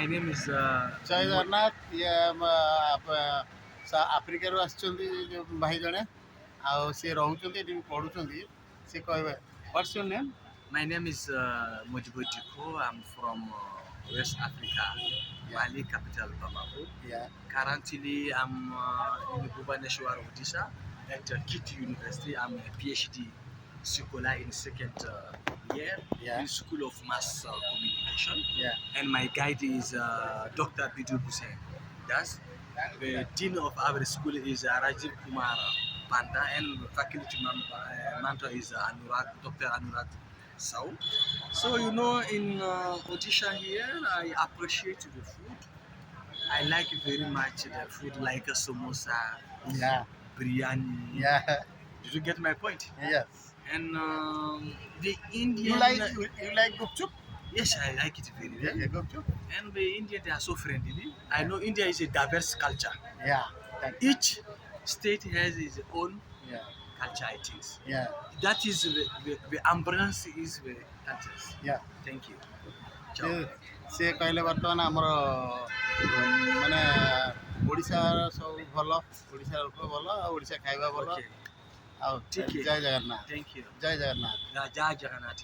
My name is ଜୟ ଜଗନ୍ନାଥ ଇଏ ଆଫ୍ରିକାରୁ ଆସିଛନ୍ତି ଯେଉଁ ଭାଇ ଜଣେ ଆଉ ସିଏ ରହୁଛନ୍ତି ଏଠି ପଢ଼ୁଛନ୍ତି ସିଏ କହିବେ what's your name? My name is Mojibo Diko. I'm from West Africa, Mali capital Bamako. Yeah. Currently, I'm in Bhubaneswar, Odisha, at KIIT University. I'm a PhD scholar in second year Yeah. in School of Mass Communication. Yeah. And my guide is Dr. Bidu Hussain. That's the dean of our school is Rajiv Kumar Panda, and faculty mentor is Dr. Anurag Sau. So in Odisha here, I appreciate the food. I like very much the food like samosa, Yeah. biryani. Yeah. Did you get my point? Yes. And the Indian. You like gupchup? Yes, I like it very well. Yeah, gupchup. And the Indian, they are so friendly. I know India is a diverse culture. Yeah. Each state has its own Yeah. culture, I think. Yeah. That is the embrace is the cultures. Yeah. Thank you. Ciao. ସେ କହିଲେ ବର୍ତ୍ତମାନ ଆମର ମାନେ ଓଡ଼ିଶାର ସବୁ ଭଲ, ଓଡ଼ିଶା ଲୋକ ଭଲ ଆଉ ଓଡ଼ିଶା ଖାଇବା ଭଲ Okay. ଆଉ ठीक है। ଜୟ Jagannath. Thank you. Jay Jagannath. Jai Jagannath.